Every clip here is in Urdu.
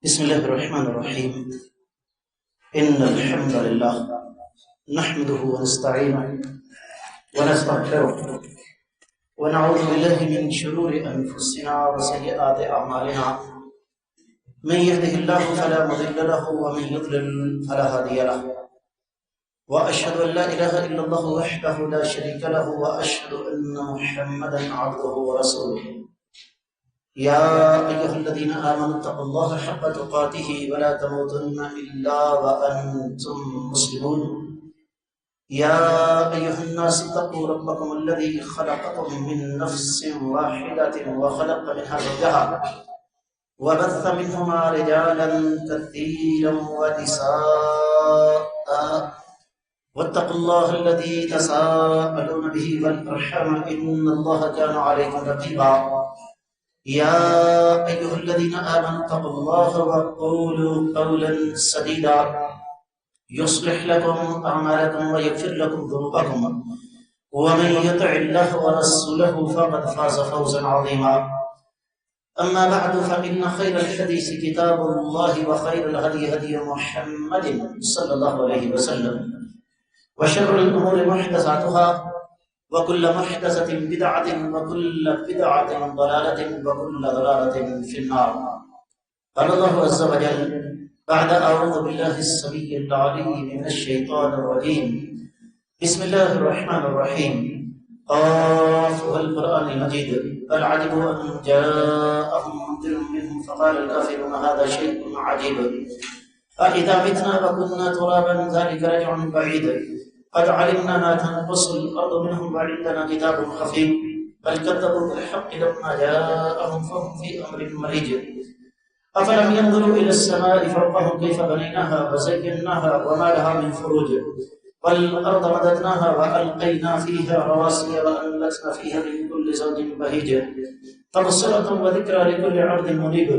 بسم الله الرحمن الرحيم. إن الحمد لله نحمده ونستعينه ونستغفره ونعوذ بالله من شرور أنفسنا وسيئات أعمالنا. من يهده الله فلا مضل له ومن يضلل فلا هادي له، وأشهد أن لا إله إلا الله وحده لا شريك له، وأشهد أن محمدا عبده ورسوله. يا أيها الذين آمنوا اتقوا الله حق تقاته ولا تموتن إلا وأنتم مسلمون. يا أيها الناس اتقوا ربكم الذي خلقكم من نفس واحدة وخلق منها زوجها وبث منهما رجالا كثيرا ونساء، واتقوا الله الذي تساءلون به والأرحام إن الله كان عليكم رقيبا. يا أيها الذين آمنوا اتقوا الله وقولوا قولا سديدا يصلح لكم أعمالكم ويغفر لكم ذنوبكم، ومن يطع الله ورسوله فقد فاز فوزا عظيما. أما بعد، فإن خير الحديث كتاب الله، وخير الهدي هدي محمد صلى الله عليه وسلم، وشر الأمور محدثاتها، وكل محدثة بدعة، وكل بدعة ضلالة، وكل ضلالة في النار. قال الله عز وجل بعد أعوذ بالله السميع العليم من الشيطان الرجيم. بسم الله الرحمن الرحيم. قاف والقرآن المجيد بل عجبوا أن جاءهم منذر منهم فقال الكافرون هذا شيء عجيب أإذا متنا وكنا ترابا ذلك رجع بعيد قد علمنا ما تنقص الأرض منهم وعندنا كتاب حفيظ بل كذبوا بالحق لما جاءهم فهم في أمر مريج أفلم ينظروا إلى السماء فوقهم كيف بنيناها وزيناها وما لها من فروج والأرض مددناها وألقينا فيها رواسي وأنبتنا فيها من كل زوج بهيج تبصرة وذكرى لكل عبد منيب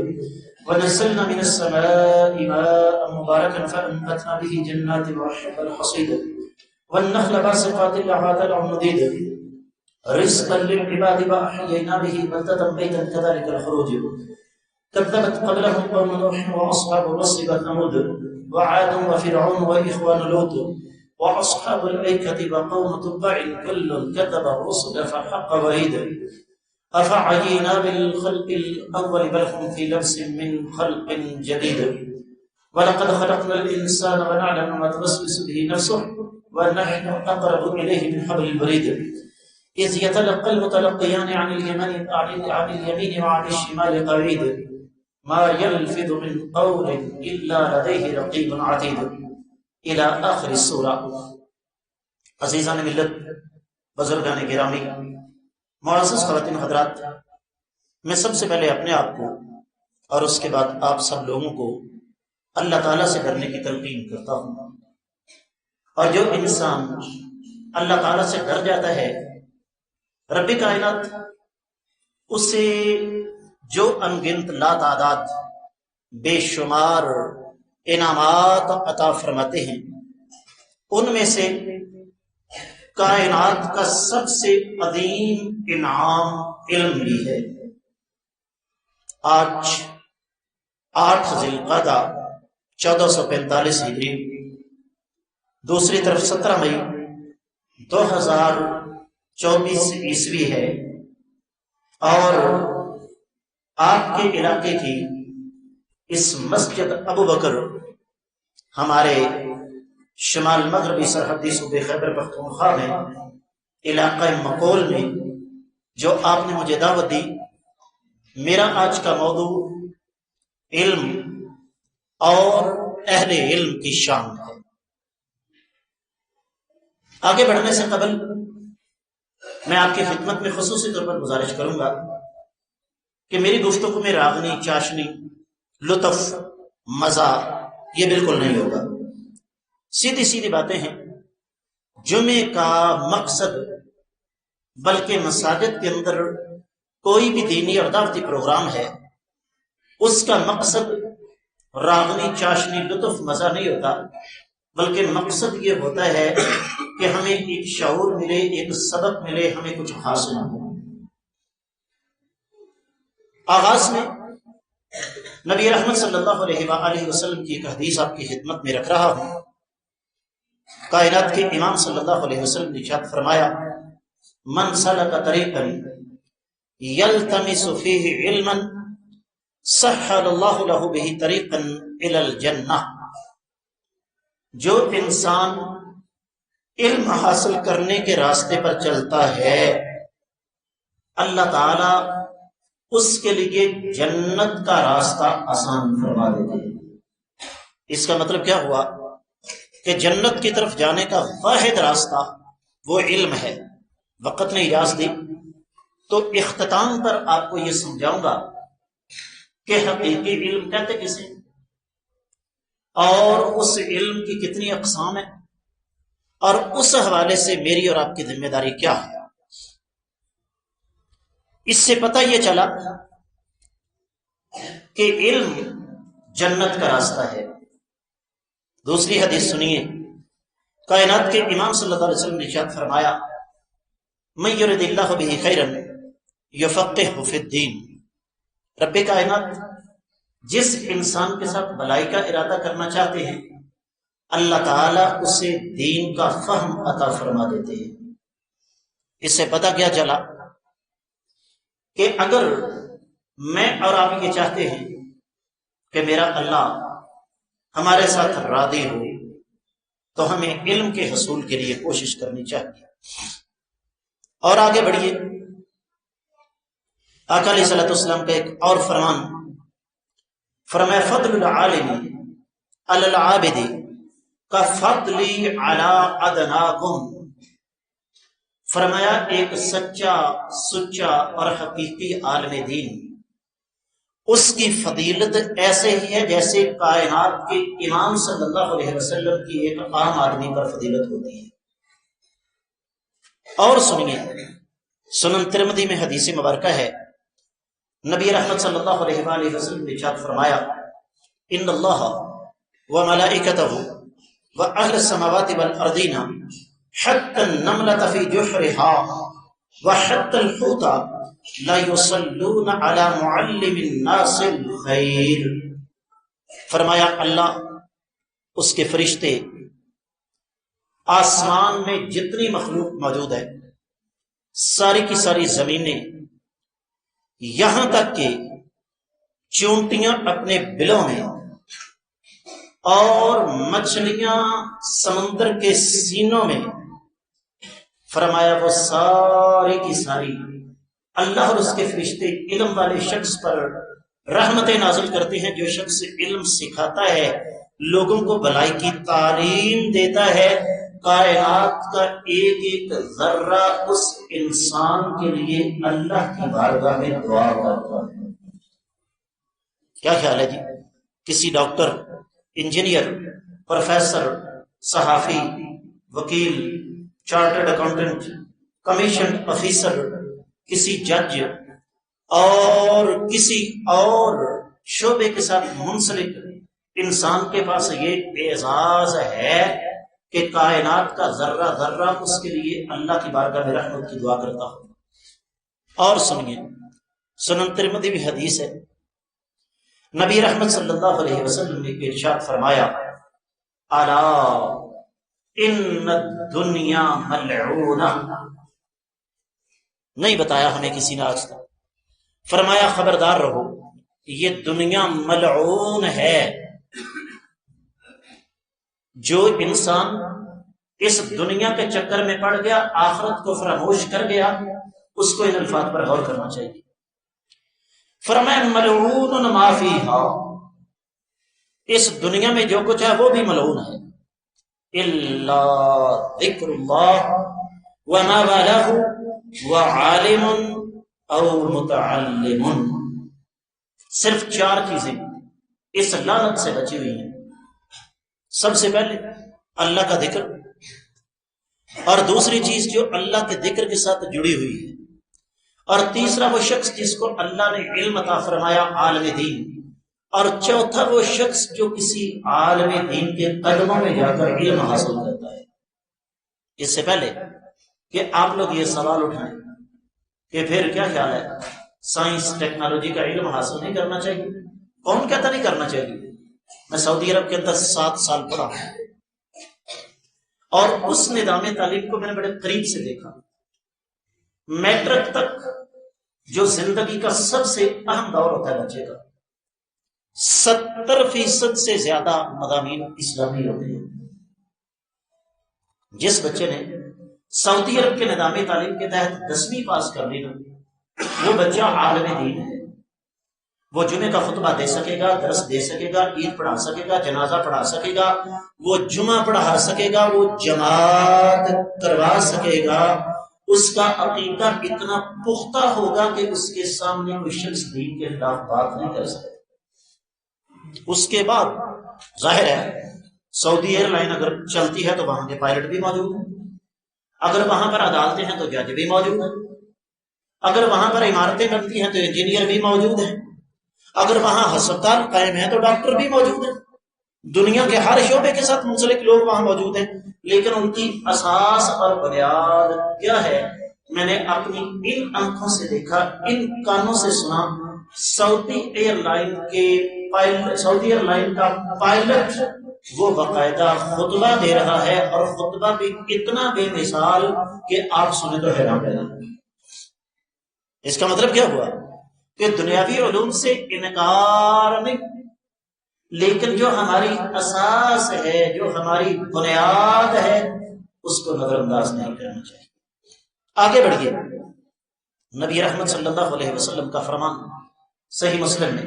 ونزلنا من السماء ماء مباركا فأنبتنا به جنات وحب الحصيد والنخل باسقات لها طلع نضيد رزقا للعباد وأحيينا به بلدة ميتا كذلك الخروج كذبت قبلهم قوم نوح وأصحاب الرس وثمود وعاد وفرعون وإخوان لوط وأصحاب الأيكة وقوم تبع كل كذب الرسل فحق وعيد أفعينا بالخلق الأول بل هم في لبس من خلق جديد ولقد خلقنا الإنسان ونعلم ما توسوس به نفسه ونحن أقرب إليه من حبل الوريد إذ يتلقى المتلقيان عن اليمين وعن الشمال قعيد ما يلفظ من قول إلا لديه رقيب عتيد إلى آخر السورة. عزیزان ملت، بزرگان گرامی، معزز خواتین حضرات، میں سب سے پہلے اپنے آپ کو اور اس کے بعد آپ سب لوگوں کو اللہ تعالیٰ سے ڈرنے کی تلقین کرتا ہوں. اور جو انسان اللہ تعالیٰ سے ڈر جاتا ہے، رب کائنات اسے جو انگنت لا تعداد بے شمار انعامات عطا فرماتے ہیں، ان میں سے کائنات کا سب سے عظیم انعام علم بھی ہے. آج 8 ذی القعدہ 1445 ہجری، دوسری طرف 17 مئی 2024 عیسوی ہے، اور آپ کے علاقے کی اس مسجد ابو بکر، ہمارے شمال مغربی سرحدی صوبے خیبر پختونخوا میں علاقہ مقول میں جو آپ نے مجھے دعوت دی، میرا آج کا موضوع علم اور اہل علم کی شان ہے. آگے بڑھنے سے قبل میں آپ کی خدمت میں خصوصی طور پر گزارش کروں گا کہ میری گفتگو میں راغنی، چاشنی، لطف، مزہ یہ بالکل نہیں ہوگا. سیدھی سیدھی باتیں ہیں. جمعے کا مقصد، بلکہ مساجد کے اندر کوئی بھی دینی اور دعوتی پروگرام ہے، اس کا مقصد راغنی، چاشنی، لطف، مزہ نہیں ہوتا، بلکہ مقصد یہ ہوتا ہے کہ ہمیں ایک شعور ملے، ایک سبق ملے، ہمیں کچھ حاصل ہو. آغاز میں نبی رحمت صلی اللہ علیہ وآلہ وسلم کی ایک حدیث آپ کی خدمت میں رکھ رہا ہوں۔ کائنات کے امام صلی اللہ علیہ وسلم نے ارشاد فرمایا، من سلک طریقا یلتمس فیہ علما سہل اللہ لہ بہ طریقا الی الجنہ۔ جو انسان علم حاصل کرنے کے راستے پر چلتا ہے، اللہ تعالی اس کے لیے جنت کا راستہ آسان فرما دیتے ہیں۔ اس کا مطلب کیا ہوا کہ جنت کی طرف جانے کا واحد راستہ وہ علم ہے۔ وقت نے اجازت دی تو اختتام پر آپ کو یہ سمجھاؤں گا کہ حقیقی علم کہتے کسے، اور اس علم کی کتنی اقسام ہیں، اور اس حوالے سے میری اور آپ کی ذمہ داری کیا ہے۔ اس سے پتہ یہ چلا کہ علم جنت کا راستہ ہے۔ دوسری حدیث سنیے، کائنات کے امام صلی اللہ علیہ وسلم نے ارشاد فرمایا، من یرد اللہ بہ خیرا یفقہہ فی الدین۔ رب کائنات جس انسان کے ساتھ بھلائی کا ارادہ کرنا چاہتے ہیں، اللہ تعالیٰ اسے دین کا فہم عطا فرما دیتے ہیں۔ اس سے پتہ کیا چلا کہ اگر میں اور آپ یہ چاہتے ہیں کہ میرا اللہ ہمارے ساتھ راضی ہو، تو ہمیں علم کے حصول کے لیے کوشش کرنی چاہیے۔ اور آگے بڑھیے، آقا علیہ الصلوۃ والسلام کا ایک اور فرمان، فرمایا فضل العالم علی العابد کفضلی علی ادناکم۔ فرمایا ایک سچا اور حقیقی عالم دین، اس کی فضیلت ایسے ہی ہے جیسے کائنات کے امام صلی اللہ علیہ وسلم کی ایک عام آدمی پر فضیلت ہوتی ہے۔ اور سنیے، سنن ترمذی میں حدیث مبارکہ ہے، نبی رحمت صلی اللہ علیہ وآلہ وسلم نے ارشاد فرمایا، ان اللہ وملائکتہ واہل السماوات والارضین حتی النملة فی جحرها وحتی الحوت لا یصلون علی معلم الناس الخیر۔ فرمایا اللہ، اس کے فرشتے، آسمان میں جتنی مخلوق موجود ہے، ساری کی ساری زمینیں، یہاں تک کہ چونٹیاں اپنے بلوں میں اور مچھلیاں سمندر کے سینوں میں، فرمایا وہ ساری کی ساری اللہ اور اس کے فرشتے علم والے شخص پر رحمتیں نازل کرتے ہیں، جو شخص علم سکھاتا ہے، لوگوں کو بھلائی کی تعلیم دیتا ہے، کائنات کا ایک ایک ذرہ اس انسان کے لیے اللہ کی بارگاہ میں دعا کرتا ہے۔ کیا خیال ہے جی؟ کسی ڈاکٹر، انجینئر، پروفیسر، صحافی، وکیل، چارٹرڈ اکاؤنٹنٹ، کمیشن آفیسر، کسی جج اور کسی اور شعبے کے ساتھ منسلک انسان کے پاس یہ اعزاز ہے کہ کائنات کا ذرہ ذرہ اس کے لیے اللہ کی بارگاہ میں رحمت کی دعا کرتا ہو۔ اور سنیے، سنن ترمذی بھی حدیث ہے، نبی رحمت صلی اللہ علیہ وسلم نے ارشاد فرمایا، الا ان الدنیا ملعونہ۔ نہیں بتایا ہمیں کسی نے آج تک، فرمایا خبردار رہو، یہ دنیا ملعون ہے۔ جو انسان اس دنیا کے چکر میں پڑ گیا، آخرت کو فراموش کر گیا، اس کو ان الفاظ پر غور کرنا چاہیے۔ فرمایا ملعون ما فیہا، اس دنیا میں جو کچھ ہے وہ بھی ملعون ہے، الا ذکر اللہ وما والہ وعالم او متعلم۔ صرف چار چیزیں اس لعنت سے بچی ہوئی ہیں۔ سب سے پہلے اللہ کا ذکر، اور دوسری چیز جو اللہ کے ذکر کے ساتھ جڑی ہوئی ہے، اور تیسرا وہ شخص جس کو اللہ نے علم عطا فرمایا، عالم دین، اور چوتھا وہ شخص جو کسی عالم دین کے قدموں میں جا کر علم حاصل کرتا ہے۔ اس سے پہلے کہ آپ لوگ یہ سوال اٹھائیں کہ پھر کیا خیال ہے، سائنس ٹیکنالوجی کا علم حاصل نہیں کرنا چاہیے؟ کون کہتا نہیں کرنا چاہیے؟ میں سعودی عرب کے اندر 7 سال پڑھا اور اس نظام تعلیم کو میں نے بڑے قریب سے دیکھا. میٹرک تک جو زندگی کا سب سے اہم دور ہوتا ہے بچے کا، 70% سے زیادہ مضامین اسلامی ہوتے ہیں. جس بچے نے سعودی عرب کے نظام تعلیم کے تحت 10ویں پاس کر لی نا، وہ بچہ عالم دین ہے. وہ جمعے کا خطبہ دے سکے گا، درس دے سکے گا، عید پڑھا سکے گا، جنازہ پڑھا سکے گا، وہ جمعہ پڑھا سکے گا، وہ جماعت کروا سکے گا. اس کا عقیدہ اتنا پختہ ہوگا کہ اس کے سامنے کوئی شخص دین کے خلاف بات نہیں کر سکتا. اس کے بعد ظاہر ہے سعودی ایئر لائن اگر چلتی ہے تو وہاں کے پائلٹ بھی موجود ہیں، اگر وہاں پر عدالتیں ہیں تو جج بھی موجود ہیں، اگر وہاں پر عمارتیں بنتی ہیں تو انجینئر بھی موجود ہیں، اگر وہاں ہسپتال قائم ہے تو ڈاکٹر بھی موجود ہیں. دنیا کے ہر شعبے کے ساتھ منسلک لوگ وہاں موجود ہیں. لیکن ان کی اساس اور بنیاد کیا ہے؟ میں نے اپنی ان آنکھوں سے دیکھا، ان کانوں سے سنا. سعودی ایئر لائن کا پائلٹ وہ باقاعدہ خطبہ دے رہا ہے، اور خطبہ بھی اتنا بے مثال کہ آپ سنیں تو حیران رہ جائیں. اس کا مطلب کیا ہوا کہ دنیاوی علوم سے انکار نہیں، لیکن جو ہماری اساس ہے، جو ہماری بنیاد ہے، اس کو نظر انداز نہیں کرنا چاہیے. آگے بڑھیے. نبی رحمت صلی اللہ علیہ وسلم کا فرمان صحیح مسلم نے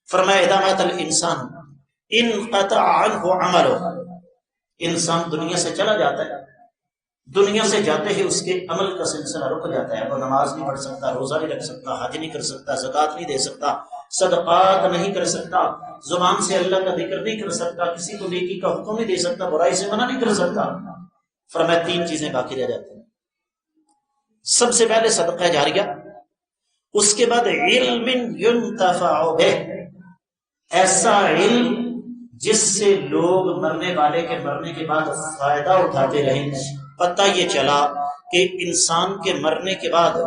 فرمایا اذا مات الانسان انقطع عنہ عملہ. انسان دنیا سے چلا جاتا ہے، دنیا سے جاتے ہی اس کے عمل کا سلسلہ رک جاتا ہے. وہ نماز نہیں پڑھ سکتا، روزہ نہیں رکھ سکتا، حج نہیں کر سکتا، زکوٰۃ نہیں دے سکتا، صدقات نہیں کر سکتا، زبان سے اللہ کا ذکر نہیں کر سکتا، کسی کو نیکی کا حکم نہیں دے سکتا، برائی سے منع نہیں کر سکتا. فرمایا 3 چیزیں باقی رہ جاتی ہیں. سب سے پہلے صدقہ جاریہ، اس کے بعد علم ينتفع بہ، ایسا علم جس سے لوگ مرنے والے کے مرنے کے بعد فائدہ اٹھاتے رہیں. پتہ یہ چلا کہ انسان کے مرنے کے بعد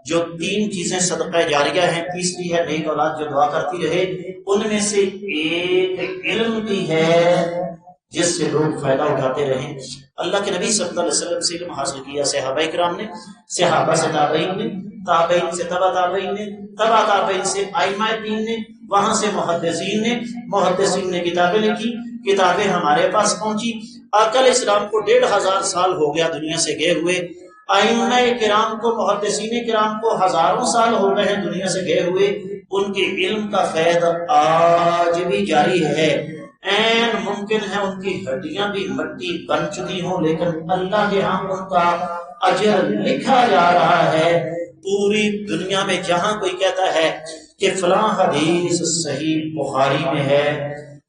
جو 3 چیزیں صدقہ جاریہ ہیں، تیسری ہے نیک اولاد جو دعا کرتی رہے. ان میں سے ایک علم بھی ہے جس سے لوگ فائدہ اٹھاتے رہیں. اللہ کے نبی صلی اللہ علیہ وسلم سے علم حاصل کیا صحابہ کرام نے، صحابہ سے تابعین نے، تابعین سے تبع تابعین نے، تبع تابعین سے ائمہ دین نے، وہاں سے محدثین نے، محدثین نے کتابیں لکھی، کتابیں ہمارے پاس پہنچی. آقا علیہ السلام کو 1500 سال ہو گیا دنیا سے گئے ہوئے. ائمہ کرام کو، محدثین کرام کو ہزاروں سال ہو گئے ہیں دنیا سے گئے ہوئے. ان کے علم کا فیض آج بھی جاری ہے. این ممکن ہے ان کی ہڈیاں بھی مٹی بن چکی ہوں، لیکن اللہ کے ہاں ان کا اجر لکھا جا رہا ہے. پوری دنیا میں جہاں کوئی کہتا ہے کہ فلاں حدیث صحیح بخاری میں ہے،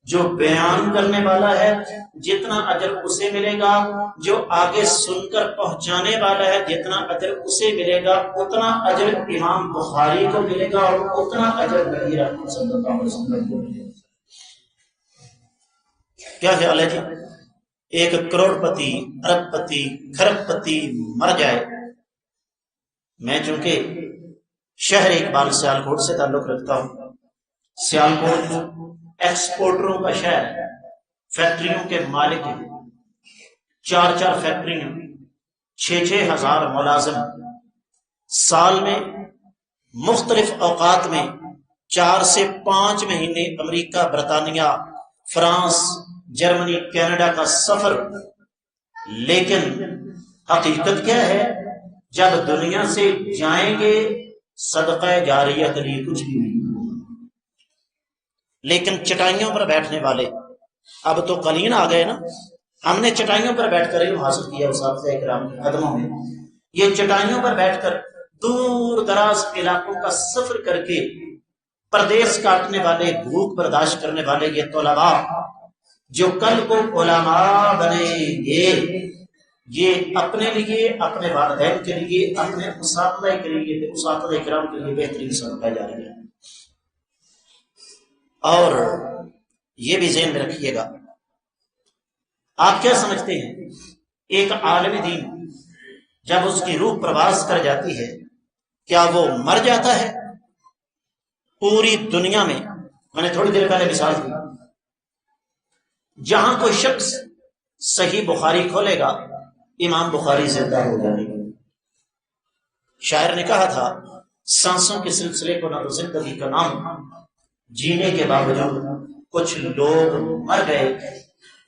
جو بیان کرنے والا ہے جتنا اجر اسے ملے گا، جو آگے سن کر پہنچانے والا ہے جتنا اجر اسے ملے گا، اتنا اجر امام بخاری کو ملے گا، اور اتنا اجر نبی رحمت صلی اللہ علیہ وسلم کو ملے گا. کیا خیال ہے جی؟ 1 کروڑ پتی، ارب پتی، کھرب پتی مر جائے. میں چونکہ شہر اقبال سیالکوٹ سے تعلق رکھتا ہوں. سیالکوٹ ایکسپورٹروں کا شہر ہے، فیکٹریوں کے مالک ہیں. 4 فیکٹریاں، 6 ہزار ملازم. سال میں مختلف اوقات میں 4 سے 5 مہینے امریکہ، برطانیہ، فرانس، جرمنی، کینیڈا کا سفر. لیکن حقیقت کیا ہے؟ جب دنیا سے جائیں گے صدقہ جاریہ کے لیے کچھ بھی نہیں. لیکن چٹائیوں پر بیٹھنے والے، اب تو قلین آ گئے نا. ہم نے چٹائیوں پر بیٹھ کر علم حاصل کیا اساتذہ اکرام کے قدموں میں. یہ چٹائیوں پر بیٹھ کر دور دراز علاقوں کا سفر کر کے پردیس کاٹنے والے، بھوک برداشت کرنے والے یہ طلباء جو کل کو علماء بنیں گے، یہ اپنے لیے، اپنے والدین کے لیے، اپنے اساتذہ کے لیے، اساتذہ کرام کے لیے بہترین صدقہ جاریہ ہے. اور یہ بھی ذہن میں رکھیے گا، آپ کیا سمجھتے ہیں ایک عالم دین جب اس کی روح پرواز کر جاتی ہے کیا وہ مر جاتا ہے؟ پوری دنیا میں میں نے تھوڑی دیر پہلے مثال دی، جہاں کوئی شخص صحیح بخاری کھولے گا امام بخاری زندہ ہو جائے گا۔ شاعر نے کہا تھا سانسوں کے سلسلے کو نہ تو زندگی کا نام، جینے کے باوجود کچھ لوگ مر گئے،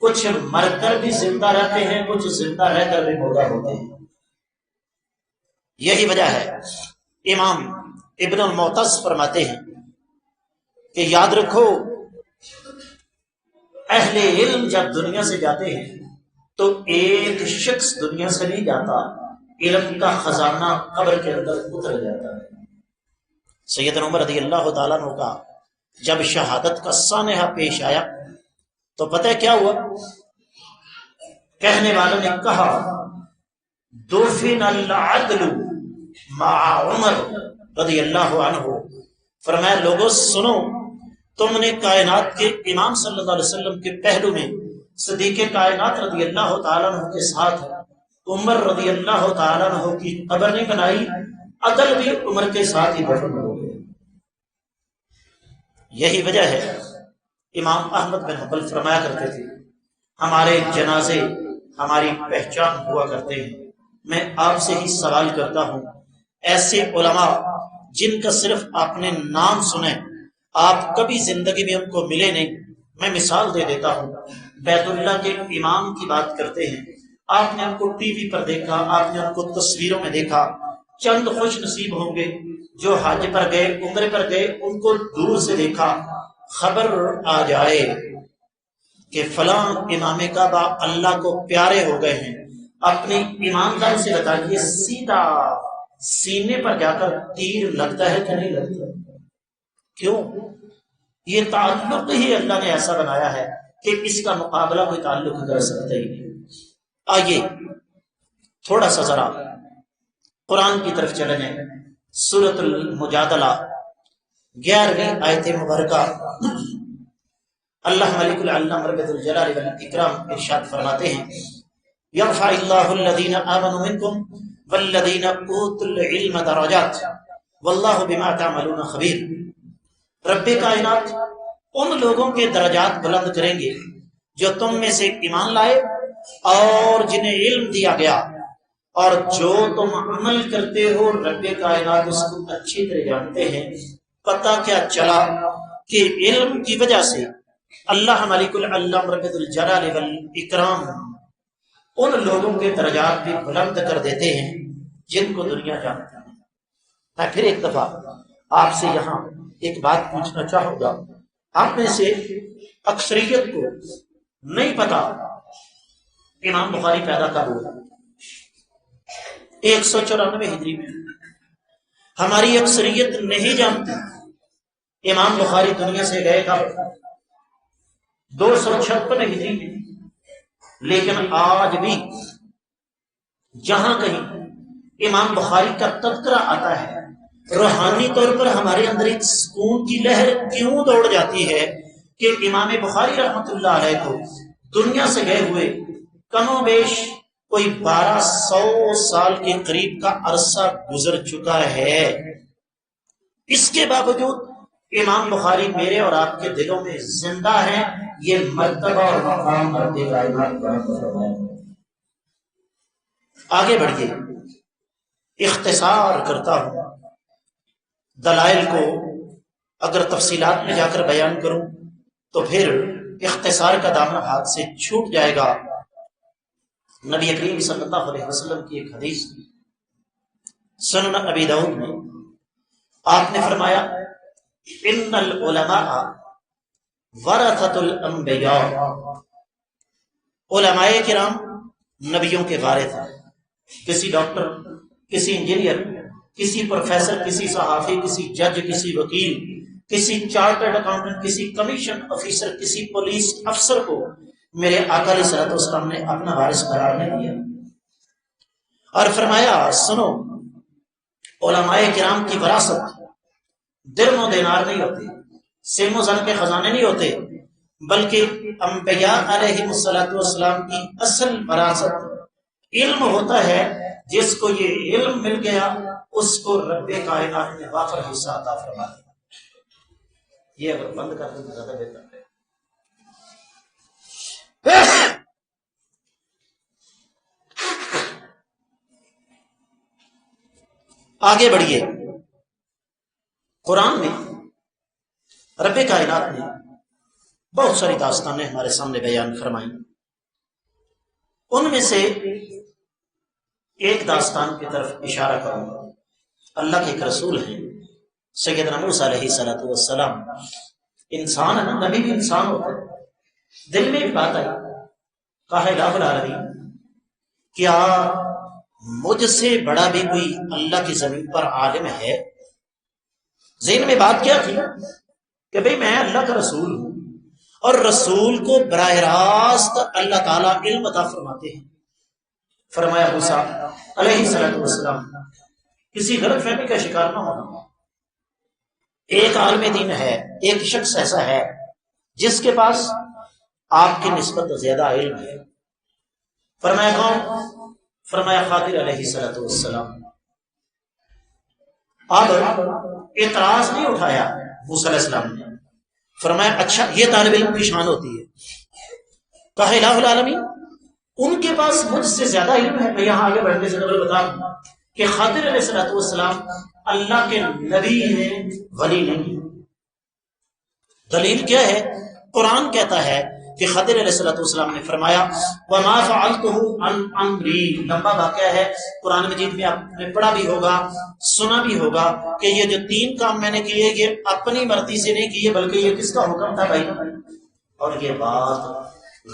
کچھ مر کر بھی زندہ رہتے ہیں، کچھ زندہ رہ کر بھی مردہ ہوتے ہیں۔ یہی وجہ ہے امام ابن المعتز فرماتے ہیں کہ یاد رکھو اہل علم جب دنیا سے جاتے ہیں تو ایک شخص دنیا سے نہیں جاتا، علم کا خزانہ قبر کے اندر اتر جاتا ہے۔ سیدنا عمر رضی اللہ تعالیٰ عنہ کا جب شہادت کا سانحہ پیش آیا تو پتہ کیا ہوا؟ کہنے والوں نے کہا دفن العدل مع عمر رضی اللہ عنہ، فرمایا لوگوں سنو، تم نے کائنات کے امام صلی اللہ علیہ وسلم کے پہلو میں صدیق کائنات رضی اللہ تعالیٰ عنہ کے ساتھ عمر رضی اللہ تعالیٰ عنہ کی قبر نہیں بنائی، عدل بھی عمر کے ساتھ ہی دفن ہو گئے۔ یہی وجہ ہے امام احمد بن حنبل فرمایا کرتے تھے ہمارے جنازے ہماری پہچان ہوا کرتے ہیں۔ میں آپ سے ہی سوال کرتا ہوں، ایسے علماء جن کا صرف آپ نے نام سنے، آپ کبھی زندگی میں ان کو ملے نہیں، میں مثال دے دیتا ہوں، بیت اللہ کے امام کی بات کرتے ہیں، آپ نے ان کو ٹی وی پر دیکھا، آپ نے ان کو تصویروں میں دیکھا، چند خوش نصیب ہوں گے جو حج پر گئے، عمرے پر گئے، ان کو دور سے دیکھا، خبر آ جائے کہ فلاں امام کعبہ اللہ کو پیارے ہو گئے ہیں، اپنی ایمانداری سے بتائیے سیدھا سینے پر جا کر تیر لگتا ہے کہ نہیں لگتا؟ کیوں؟ یہ تعلق ہی اللہ نے ایسا بنایا ہے کہ اس کا مقابلہ کوئی تعلق کر سکتا ہی نہیں۔ آئیے تھوڑا سا ذرا قرآن کی طرف چلے جائیں، سورۃ المجادلہ 11ویں آیت مبارکہ، اللہ ملک العلم رب الجلال والاکرام ارشاد فرماتے ہیں یرفع اللہ الذین آمنوا منکم والذین اوتوا العلم درجات واللہ بما تعملون خبیر۔ رب کائنات ان لوگوں کے درجات بلند کریں گے جو تم میں سے ایمان لائے اور جنہیں علم دیا گیا، اور جو تم عمل کرتے ہو رب کائنات اس کو اچھی طرح جانتے ہیں۔ پتہ کیا چلا کہ علم کی وجہ سے اللہ ملک العلم رب الجلال والاکرام ان لوگوں کے درجات بھی بلند کر دیتے ہیں جن کو دنیا جانتی ہے۔ میں پھر ایک دفعہ آپ سے یہاں ایک بات پوچھنا چاہوں گا، آپ میں سے اکثریت کو نہیں پتا امام بخاری پیدا کب ہوا؟ 194 ہجری میں۔ ہماری اکثریت نہیں جانتی امام بخاری دنیا سے گئے کب؟ 256 ہجری میں۔ لیکن آج بھی جہاں کہیں امام بخاری کا تذکرہ آتا ہے، روحانی طور پر ہمارے اندر ایک سکون کی لہر کیوں دوڑ جاتی ہے کہ امام بخاری رحمت اللہ علیہ کو دنیا سے گئے ہوئے کم و بیش کوئی 1200 سال کے قریب کا عرصہ گزر چکا ہے، اس کے باوجود امام بخاری میرے اور آپ کے دلوں میں زندہ ہے۔ یہ مرتبہ اور مقام رب کائنات کا۔ آگے بڑھیے، اختصار کرتا ہوں، دلائل کو اگر تفصیلات میں جا کر بیان کروں تو پھر اختصار کا دامن ہاتھ سے چھوٹ جائے گا۔ نبی کریم صلی اللہ علیہ وسلم کی ایک حدیث سنن ابی داؤد میں آپ نے فرمایا ان العلماء ورثۃ الانبیاء، علماء کرام نبیوں کے وارث ہیں۔ کسی ڈاکٹر، کسی انجینئر، کسی پروفیسر، کسی صحافی، کسی جج، کسی وکیل، کسی چارٹرڈ اکاؤنٹنٹ، کسی کمیشن آفیسر، کسی پولیس افسر کو میرے آقا علیہ الصلوۃ والسلام نے اپنا وارث قرار نہیں دیا، اور فرمایا سنو، علماء کرام کی وراثت درم و دینار نہیں ہوتی، سیم و زن کے خزانے نہیں ہوتے، بلکہ انبیاء علیہ الصلوۃ والسلام کی اصل وراثت علم ہوتا ہے۔ جس کو یہ علم مل گیا اس کو رب کائنات نے وافر حصہ عطا فرما دیا۔ یہ اگر بند کر دیں تو زیادہ بہتر ہے۔ آگے بڑھیے۔ قرآن میں رب کائنات نے بہت ساری داستانیں ہمارے سامنے بیان فرمائیں۔ ان میں سے ایک داستان کی طرف اشارہ کروں گا۔ اللہ کے ایک رسول ہیں سیدنا موسیٰ علیہ السلام، انسان ہے، نبی بھی انسان ہوتا ہے۔ دل میں بھی بات آئی، کہا الہ العالمین کیا مجھ سے بڑا بھی کوئی اللہ کی زمین پر عالم ہے؟ ذہن میں بات کیا تھی کہ بھئی میں اللہ کا رسول ہوں، اور رسول کو براہ راست اللہ تعالیٰ علم عطا فرماتے ہیں۔ فرمایا موسیٰ علیہ السلام کسی غلط فہمی کا شکار نہ ہونا۔ ایک عالم دین ہے، ایک شخص ایسا ہے جس کے پاس آپ کی نسبت زیادہ علم ہے۔ فرمایا کون؟ فرمایا خاطر علیہ السلام۔ اب اعتراض نہیں اٹھایا موسیٰ علیہ السلام نے، فرمایا اچھا یہ طالب علم کی شان ہوتی ہے۔ کہا الہ العالمین ان کے پاس مجھ سے زیادہ علم ہے۔ میں یہاں آگے بڑھنے سے قبل بتا دوں کہ خاطر علیہ السلام اللہ کے نبی ہیں، ولی نہیں۔ دلیل کیا ہے؟ قرآن کہتا ہے کہ خضر علیہ السلام نے فرمایا وَمَا فَعَلْتُهُ عَنْ أَمْرِي۔ لمبا واقعہ ہے، قرآن مجید میں آپ نے پڑھا بھی ہوگا، سنا بھی ہوگا کہ یہ جو 3 کام میں نے کیے یہ اپنی مرضی سے نہیں کیے بلکہ یہ کس کا حکم تھا بھائی؟ اور یہ بات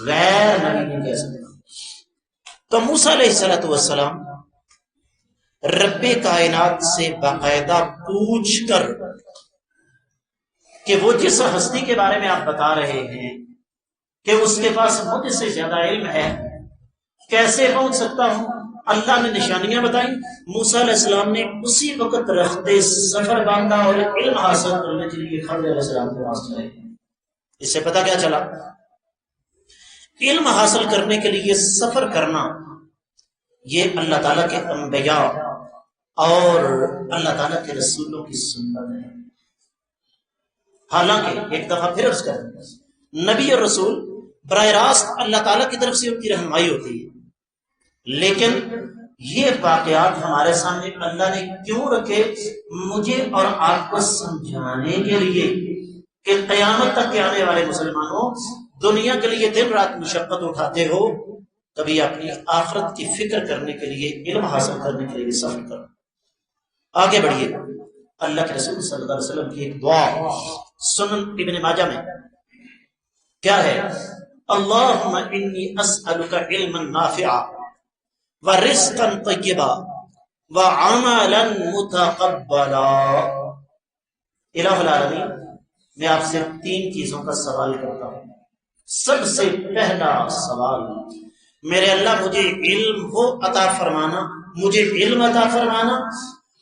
غیر نبی نہیں کہہ سکتا۔ تو موسیٰ علیہ السلام رب کائنات سے باقاعدہ پوچھ کر کہ وہ جس ہستی کے بارے میں آپ بتا رہے ہیں کہ اس کے پاس مجھ سے زیادہ علم ہے، کیسے پہنچ سکتا ہوں؟ اللہ نے نشانیاں بتائیں۔ موسیٰ علیہ السلام نے اسی وقت رختے سفر باندھا اور علم حاصل کرنے کے لیے خضر علیہ السلام کے پاس گئے۔ اس سے پتہ کیا چلا؟ علم حاصل کرنے کے لیے سفر کرنا یہ اللہ تعالیٰ کے انبیاء اور اللہ تعالیٰ کے رسولوں کی سنت ہے۔ حالانکہ ایک دفعہ پھر عرض کر دیں، نبی اور رسول براہ راست اللہ تعالیٰ کی طرف سے ان کی رہنمائی ہوتی ہے، لیکن یہ واقعات ہمارے سامنے اللہ نے کیوں رکھے؟ مجھے اور آپ کو سمجھانے کے لیے کہ قیامت تک کے آنے والے مسلمانوں دنیا کے لیے دن رات مشقت اٹھاتے ہو، کبھی اپنی آخرت کی فکر کرنے کے لیے، علم حاصل کرنے کے لیے سفر کرو۔ آگے بڑھیے۔ اللہ کے رسول صلی اللہ علیہ وسلم کی ایک دعا سنن ابن ماجہ میں کیا ہے؟ اللہم انی اسألک علما نافعا ورزقا طیبا وعملا متقبلا۔ الہ العالمین میں آپ سے 3 چیزوں کا سوال کرتا ہوں۔ سب سے پہلا سوال، میرے اللہ مجھے علم وہ عطا فرمانا، مجھے علم عطا فرمانا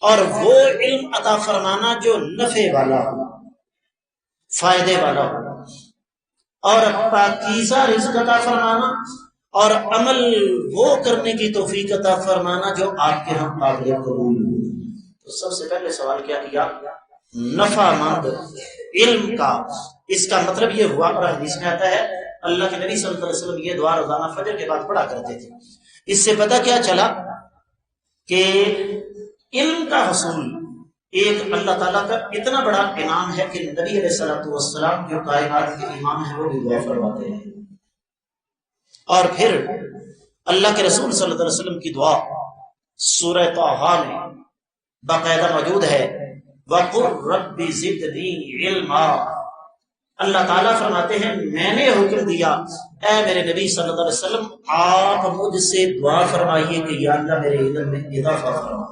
اور وہ علم عطا فرمانا جو نفع والا ہو، فائدے والا ہو، اور پاکیزہ رزق عطا فرمانا اور عمل وہ کرنے کی توفیق عطا فرمانا جو آپ کے ہاں قابل قبول ہو۔ تو سب سے پہلے سوال کیا؟ نفع مند علم کا۔ اس کا مطلب یہ ہوا، اور حدیث میں آتا ہے اللہ کے نبی صلی اللہ علیہ وسلم یہ دعا روزانہ فجر کے بعد پڑھا کرتے تھے۔ اس سے پتہ کیا چلا کہ علم کا حصول ایک اللہ تعالیٰ کا اتنا بڑا انعام ہے کہ نبی علیہ السلام جو کائنات کے امام ہیں وہ بھی دعا فرماتے ہیں۔ اور پھر اللہ کے رسول صلی اللہ علیہ وسلم کی دعا سورہ طٰہٰ میں باقاعدہ موجود ہے، وَقُلْ رَبِّ زِدْنِي عِلْمًا۔ اللہ تعالیٰ فرماتے ہیں میں نے حکم دیا اے میرے نبی صلی اللہ علیہ وسلم آپ مجھ سے دعا فرمائیے کہ یا اللہ میرے علم میں اضافہ فرما۔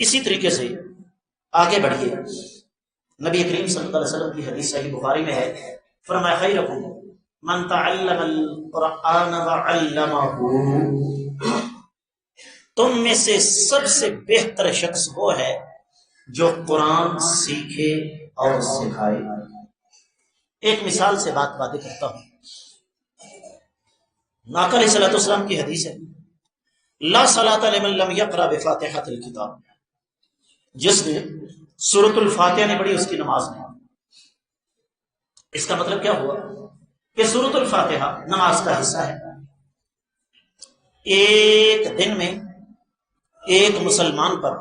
اسی طریقے سے آگے بڑھیے۔ نبی کریم صلی اللہ علیہ وسلم کی حدیث صحیح بخاری میں ہے، فرمایا خیرکم من تعلم القرآن وعلمہ۔ تم میں سے سب سے بہتر شخص وہ ہے جو قرآن سیکھے اور سکھائے۔ ایک مثال سے بات واضح کرتا ہوں۔ آقا علیہ الصلوۃ والسلام کی حدیث ہے، لا صلاۃ لمن لم یقرأ بفاتحۃ الکتاب، جس نے سورۃ الفاتحہ نہیں پڑھی اس کی نماز نہیں۔ اس کا مطلب کیا ہوا کہ سورۃ الفاتحہ نماز کا حصہ ہے. ایک دن میں ایک مسلمان پر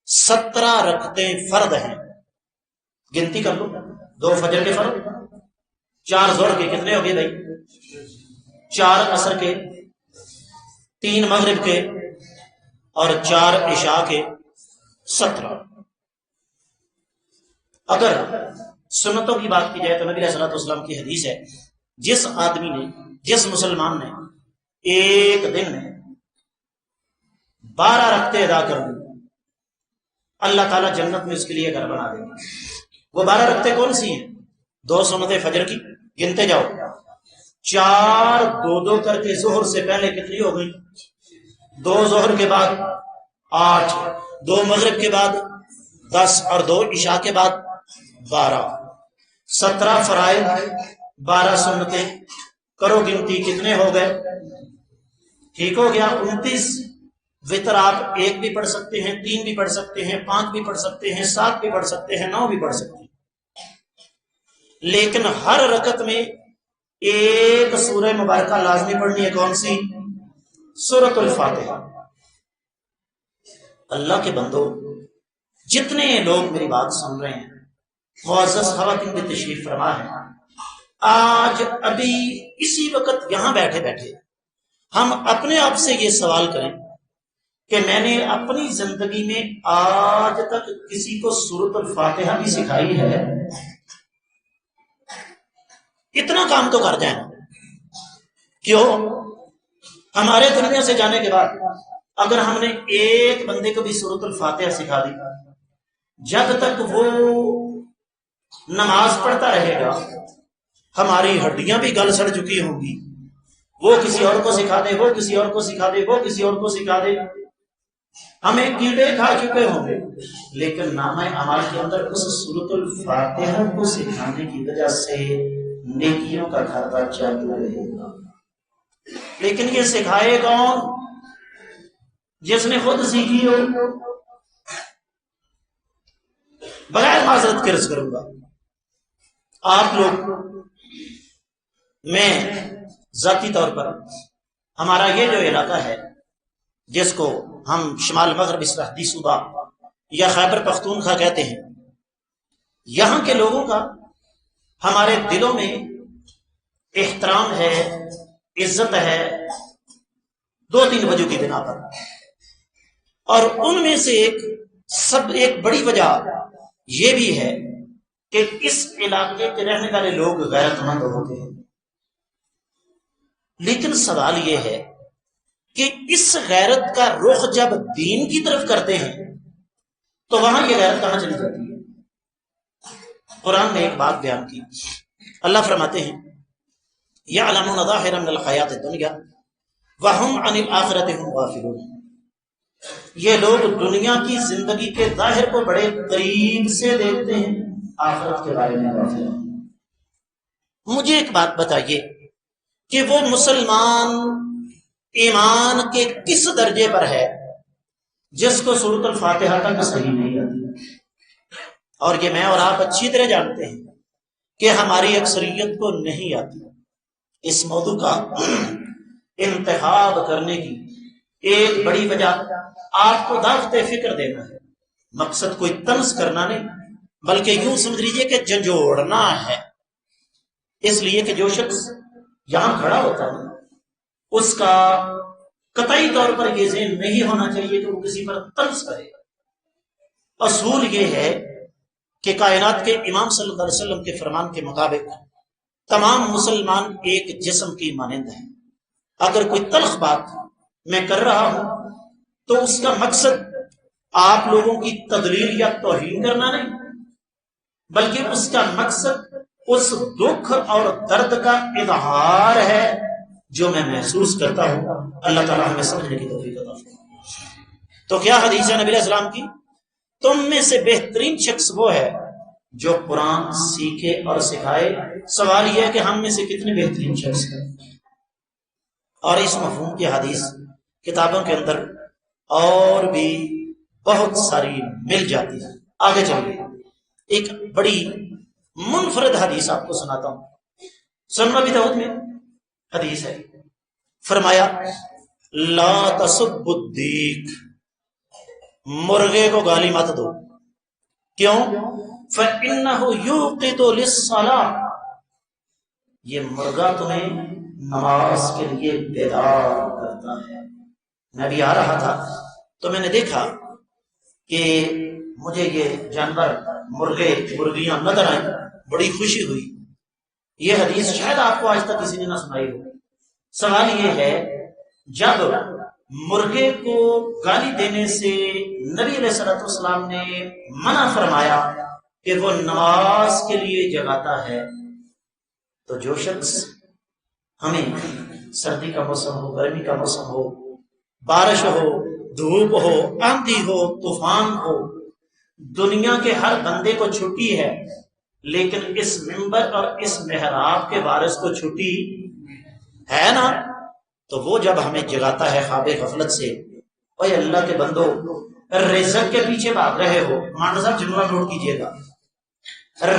17 رکعتیں فرض ہیں. گنتی کر لو، 2 فجر کے فرض، 4 ظہر کے، کتنے ہو گئے بھائی؟ 4 عصر کے، 3 مغرب کے اور 4 عشاء کے، 17. اگر سنتوں کی بات کی جائے تو نبی علیہ الصلوۃ والسلام کی حدیث ہے، جس آدمی نے، جس مسلمان نے ایک دن میں 12 رکعتیں ادا کر دی، اللہ تعالیٰ جنت میں اس کے لیے گھر بنا دے گا. وہ 12 رکعتیں کون سی ہیں؟ 2 سنتیں فجر کی، گنتے جاؤ، 4 2 کر کے ظہر سے پہلے کتنی ہو گئی؟ 2 ظہر کے بعد 8، 2 مغرب کے بعد 10 اور 2 عشاء کے بعد 12. 17 فرائض، 12 سنتیں، کرو گنتی کتنے ہو گئے؟ ٹھیک ہو گیا 29. وطر آپ 1 بھی پڑھ سکتے ہیں، 3 بھی پڑھ سکتے ہیں، 5 بھی پڑھ سکتے ہیں، 7 بھی پڑھ سکتے ہیں، 9 بھی پڑھ سکتے ہیں. لیکن ہر رکعت میں ایک سورہ مبارکہ لازمی پڑھنی ہے. کون سی؟ سورۃ الفاتحہ. اللہ کے بندو، جتنے لوگ میری بات سن رہے ہیں، معزز خواتین بھی تشریف فرما ہے، آج ابھی اسی وقت یہاں بیٹھے بیٹھے ہم اپنے آپ سے یہ سوال کریں کہ میں نے اپنی زندگی میں آج تک کسی کو سورۃ الفاتحہ بھی سکھائی ہے؟ اتنا کام تو کر جائیں. کیوں؟ ہمارے دنیا سے جانے کے بعد اگر ہم نے ایک بندے کو بھی سورۃ الفاتحہ سکھا دی، جب تک وہ نماز پڑھتا رہے گا ہماری ہڈیاں بھی گل سڑ چکی ہوں گی. وہ کسی اور کو سکھا دے، وہ کسی اور کو سکھا دے، وہ کسی اور کو سکھا دے، ہمیں کیڑے کھا چکے ہوں گے، لیکن نامہ اعمال کے اندر اس سورۃ الفاتحہ کو سکھانے کی وجہ سے نیکیوں کا کھاتا چالو رہے گا. لیکن یہ سکھائے کون؟ جس نے خود سیکھی ہو. بغیر معذرت کے عرض کروں گا، آپ لوگ، میں ذاتی طور پر، ہمارا یہ جو علاقہ ہے جس کو ہم شمال مغربی سرحدی صوبہ یا خیبر پختونخوا کہتے ہیں، یہاں کے لوگوں کا ہمارے دلوں میں احترام ہے، عزت ہے، 2-3 وجہ کی بنا پر. اور ان میں سے ایک بڑی وجہ یہ بھی ہے کہ اس علاقے کے رہنے والے لوگ غیرت مند ہوتے ہیں. لیکن سوال یہ ہے کہ اس غیرت کا رخ جب دین کی طرف کرتے ہیں تو وہاں یہ غیرت کہاں چلی جاتی ہے؟ قرآن نے ایک بات بیان کی. اللہ فرماتے ہیں یعلمون ظاہرا من الحیات الدنیا وہم عن الآخرۃ هم غافلون. یہ لوگ دنیا کی زندگی کے ظاہر کو بڑے قریب سے دیکھتے ہیں، آخرت کے بارے میں غافل ہیں. مجھے ایک بات بتائیے کہ وہ مسلمان ایمان کے کس درجے پر ہے جس کو سورۃ الفاتحہ تک صحیح نہیں آتی؟ اور یہ میں اور آپ اچھی طرح جانتے ہیں کہ ہماری اکثریت کو نہیں آتی. اس موضوع کا انتخاب کرنے کی ایک بڑی وجہ آپ کو دعوت فکر دینا ہے. مقصد کوئی طنز کرنا نہیں، بلکہ یوں سمجھ لیجیے کہ جھنجھوڑنا ہے. اس لیے کہ جو شخص یہاں کھڑا ہوتا ہے اس کا قطعی طور پر یہ ذہن نہیں ہونا چاہیے کہ وہ کسی پر طنز کرے. اصول یہ ہے کہ کائنات کے امام صلی اللہ علیہ وسلم کے فرمان کے مطابق تمام مسلمان ایک جسم کی مانند ہیں. اگر کوئی تلخ بات میں کر رہا ہوں تو اس کا مقصد آپ لوگوں کی تضلیل یا توہین کرنا نہیں، بلکہ اس کا مقصد اس دکھ اور درد کا اظہار ہے جو میں محسوس کرتا ہوں. اللہ تعالیٰ ہمیں سمجھنے کی توفیق عطا فرمائے. تو کیا حدیث ہے نبی علیہ السلام کی؟ تم میں سے بہترین شخص وہ ہے جو قرآن سیکھے اور سکھائے. سوال یہ ہے کہ ہم میں سے کتنے بہترین شخص ہیں؟ اور اس مفہوم کی حدیث کتابوں کے اندر اور بھی بہت ساری مل جاتی ہے. آگے چلیے. ایک بڑی منفرد حدیث آپ کو سناتا ہوں. سنن ابی داؤد میں حدیث ہے, فرمایا لا تسب الدیک, مرغے کو گالی مت دو. کیوں؟ فَإِنَّهُ يُوقِظُ لِلصَّلَاةِ, یہ مرغا تمہیں نماز کے لیے بیدار کرتا ہے. میں بھی آ رہا تھا تو میں نے دیکھا کہ مجھے یہ جانور مرغے مرغیاں نظر آئیں, بڑی خوشی ہوئی. یہ حدیث شاید آپ کو آج تک کسی نے نہ سنائی ہو. سوال یہ ہے, جب مرغے کو گالی دینے سے نبی علیہ الصلوۃ والسلام نے منع فرمایا کہ وہ نماز کے لیے جگاتا ہے, تو جو شخص ہمیں سردی کا موسم ہو, گرمی کا موسم ہو, بارش ہو, دھوپ ہو, آندھی ہو, طوفان ہو, دنیا کے ہر بندے کو چھٹی ہے, لیکن اس منبر اور اس محراب کے وارث کو چھٹی ہے نا. تو وہ جب ہمیں جگاتا ہے خواب غفلت سے, اوے اللہ کے بندو رزق کے پیچھے بھاگ رہے ہو, مانڈا صاحب جملہ نوٹ کیجئے گا,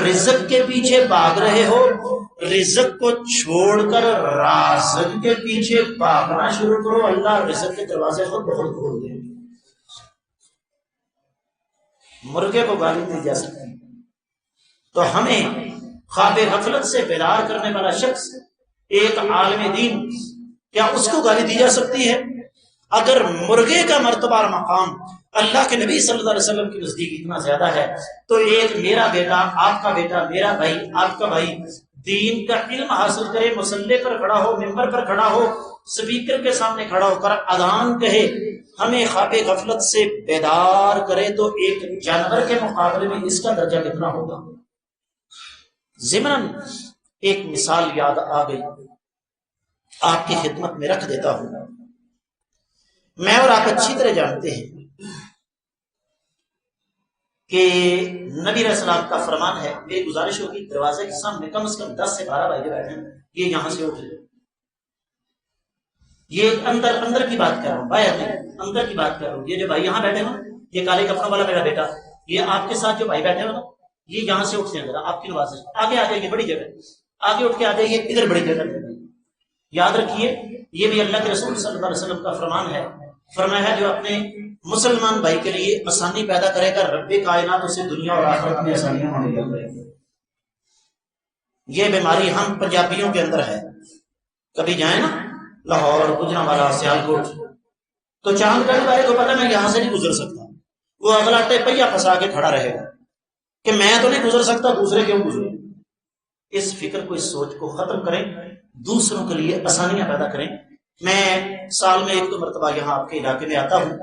رزق کے پیچھے بھاگ رہے ہو, رزق کو چھوڑ کر رازق کے پیچھے بھاگنا شروع کرو, اللہ رزق کے دروازے خود بخود کھول دے. مرغے کو گالی دی جا سکتی, تو ہمیں خواب غفلت سے بیدار کرنے والا شخص ایک عالم دین, کیا اس کو گالی دی جا سکتی ہے؟ اگر مرغے کا مرتبہ اور مقام اللہ کے نبی صلی اللہ علیہ وسلم کے نزدیک اتنا زیادہ ہے, تو ایک میرا بیٹا, آپ کا بیٹا, میرا بھائی, آپ کا بھائی دین کا علم حاصل کرے, مصلی پر کھڑا ہو, ممبر پر کھڑا ہو, سپیکر کے سامنے کھڑا ہو کر اذان کہے, ہمیں خواب غفلت سے بیدار کرے, تو ایک جانور کے مقابلے میں اس کا درجہ کتنا ہوگا. ضمناً ایک مثال یاد آ گئی, آپ کی خدمت میں رکھ دیتا ہوں. میں اور آپ اچھی طرح جانتے ہیں کہ نبی علیہ السلام کا فرمان ہے, میری گزارش ہوگی دروازے کے سامنے کم از کم 10 سے 12 بھائی بیٹھے ہیں, یہ یہاں سے اٹھ جائے. یہ اندر کی بات کر رہا ہوں, باہر نہیں, اندر کی بات کر رہا ہوں. یہ جو بھائی یہاں بیٹھے ہو, یہ کالے کپڑوں والا میرا بیٹا, یہ آپ کے ساتھ جو بھائی بیٹھے ہو نا, یہ یہاں سے اٹھ جائیں ذرا, آپ کی نواز آگے آ جائیے, بڑی جگہ آگے اٹھ کے آ جائیے, ادھر بڑی جگہ. یاد رکھیے یہ بھی اللہ کے رسول صلی اللہ علیہ وسلم کا فرمان ہے. فرمایا ہے جو اپنے مسلمان بھائی کے لیے آسانی پیدا کرے گا, رب کائنات اسے دنیا اور آخرت میں آسانیاں مہیا کرے گا. یہ بیماری ہم پنجابیوں کے اندر ہے. کبھی جائیں نا لاہور, گجرانوالہ, سیالکوٹ, تو چاند گڑھ والے کو پتہ میں یہاں سے نہیں گزر سکتا, وہ اگلا پہیا پھنسا کے کھڑا رہے گا کہ میں تو نہیں گزر سکتا, دوسرے کیوں گزرے. اس فکر کو, اس سوچ کو ختم کریں, دوسروں کے لیے آسانیاں پیدا کریں. میں سال میں 1-2 مرتبہ یہاں آپ کے علاقے میں آتا ہوں.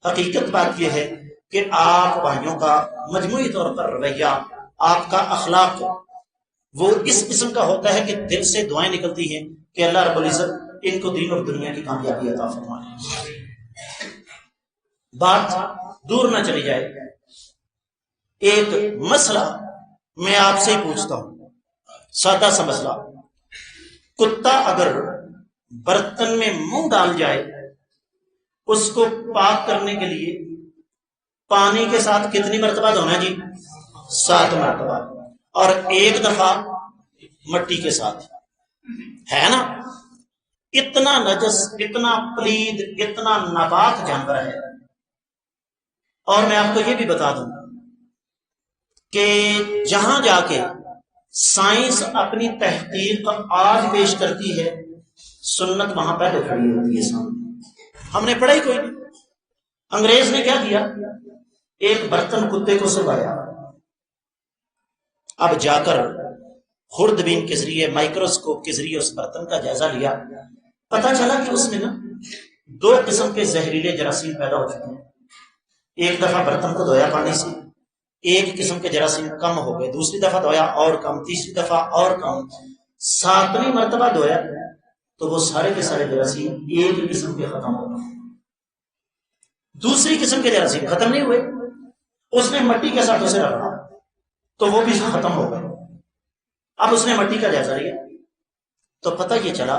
حقیقت بات یہ ہے کہ آپ بھائیوں کا مجموعی طور پر رویہ, آپ کا اخلاق وہ اس قسم کا ہوتا ہے کہ دل سے دعائیں نکلتی ہیں کہ اللہ رب العزت ان کو دین اور دنیا کی کامیابی عطا فرمائے. بات دور نہ چلی جائے, ایک مسئلہ میں آپ سے ہی پوچھتا ہوں, سادہ سا مسئلہ. کتا اگر برتن میں منہ ڈال جائے, اس کو پاک کرنے کے لیے پانی کے ساتھ کتنی مرتبہ دھونا جی؟ 7 مرتبہ, اور 1 دفعہ مٹی کے ساتھ, ہے نا. اتنا نجس, اتنا پلید, اتنا ناپاک جانور ہے. اور میں آپ کو یہ بھی بتا دوں کہ جہاں جا کے سائنس اپنی تحقیق آج پیش کرتی ہے, سنت وہاں پہلے کھڑی ہوتی ہے سامنے. ہم نے پڑھا ہی کوئی نہیں. انگریز نے کیا کیا, ایک برتن کتے کو سلوایا, اب جا کر خوردبین کے ذریعے, مائکروسکوپ کے ذریعے اس برتن کا جائزہ لیا, پتا چلا کہ اس میں نا 2 قسم کے زہریلے جراثیم پیدا ہو چکے ہیں. ایک دفعہ برتن کو دھویا پانی سے, ایک قسم کے جراثیم کم ہو گئے, دوسری دفعہ دھویا اور کم, تیسری دفعہ اور کم, 7ویں مرتبہ دھویا تو وہ سارے کے سارے جراثیم ایک قسم کے ختم ہو گئے. دوسری قسم کے جراثیم ختم نہیں ہوئے, اس نے مٹی کے ساتھ اسے رکھا تو وہ بھی ختم ہو گئے. اب اس نے مٹی کا جائزہ لیا تو پتہ یہ چلا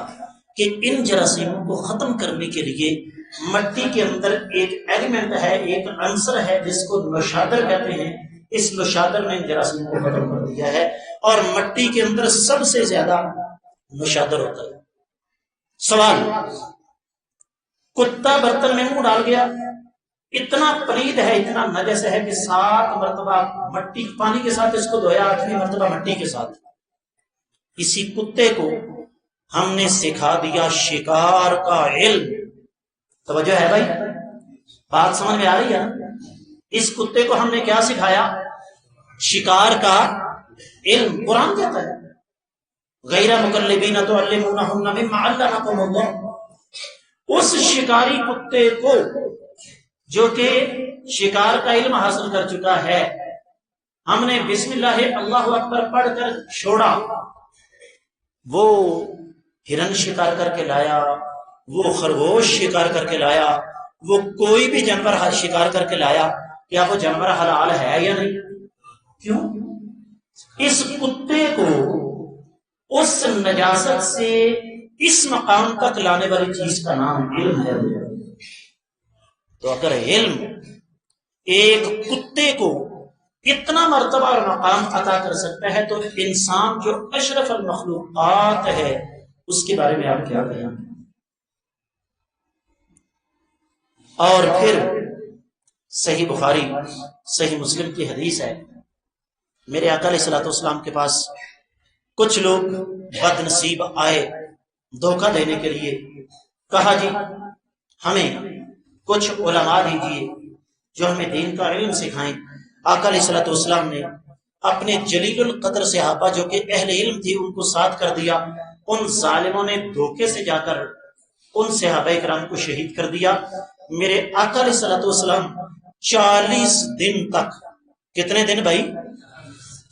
کہ ان جراثیموں کو ختم کرنے کے لیے مٹی کے اندر ایک ایلیمنٹ ہے, ایک عنصر ہے جس کو نوشادر کہتے ہیں. اس نوشادر نے ان جراثیم کو ختم کر دیا ہے. اور مٹی کے اندر سب سے زیادہ نشادر ہوتا ہے۔ سوال، کتا برتن میں منہ ڈال گیا، اتنا پلید ہے، اتنا نجس ہے کہ 7 مرتبہ مٹی پانی کے ساتھ اس کو دھویا، 8ویں مرتبہ مٹی کے ساتھ۔ اسی کتے کو ہم نے سکھا دیا شکار کا علم۔ توجہ ہے بھائی، بات سمجھ میں آ رہی ہے؟ اس کتے کو ہم نے کیا سکھایا؟ شکار کا علم۔ قرآن کہتا ہے غیر مکلبین تعلمونہن مما علمکم اللہ۔ اس شکاری کتے کو جو کہ شکار کا علم حاصل کر چکا ہے، ہم نے بسم اللہ اللہ اکبر پڑھ کر چھوڑا، وہ ہرن شکار کر کے لایا، وہ خرگوش شکار کر کے لایا، وہ کوئی بھی جانور شکار کر کے لایا، کیا وہ جانور حلال ہے یا نہیں؟ کیوں؟ اس کتے کو اس نجاست سے اس مقام تک لانے والی چیز کا نام علم ہے۔ تو اگر علم ایک کتے کو اتنا مرتبہ اور مقام عطا کر سکتا ہے تو انسان جو اشرف المخلوقات ہے اس کے بارے میں آپ کیا کہیں؟ اور پھر صحیح بخاری صحیح مسلم کی حدیث ہے، میرے آقا علیہ الصلوۃ والسلام کے پاس کچھ لوگ بد نصیب آئے دھوکہ دینے کے لیے، کہا جی ہمیں کچھ علماء دیجیے جو ہمیں دین کا علم سکھائیں۔ آقا علیہ الصلوۃ والسلام نے اپنے جلیل القدر صحابہ جو کہ اہل علم تھی ان کو ساتھ کر دیا، ان ظالموں نے دھوکے سے جا کر ان صحابہ کرام کو شہید کر دیا۔ میرے آقا علیہ الصلوۃ والسلام 40 دن تک، کتنے دن بھائی؟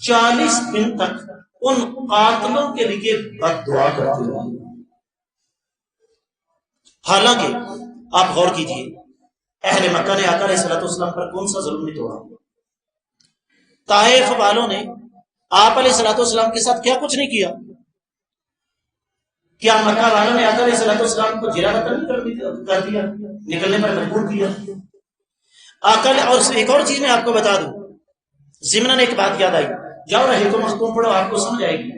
40 دن تک ان قاتلوں کے لیے بد دعا کرتے رہے۔ حالانکہ آپ غور کیجئے، اہل مکہ نے آقا علیہ الصلوۃ والسلام پر کون سا ظلم نہیں توڑا؟ طائف والوں نے آپ علیہ الصلوۃ والسلام کے ساتھ کیا کچھ نہیں کیا؟ کیا مکہ والوں نے آقا علیہ الصلوۃ والسلام کو جلا وطن کر دیا، نکلنے پر مجبور کیا؟ اور ایک اور چیز میں آپ کو بتا دوں، ضمناً ایک بات یاد آئی، جاؤ رہے کو مختوم پڑھو، آپ کو سمجھ آئے گی۔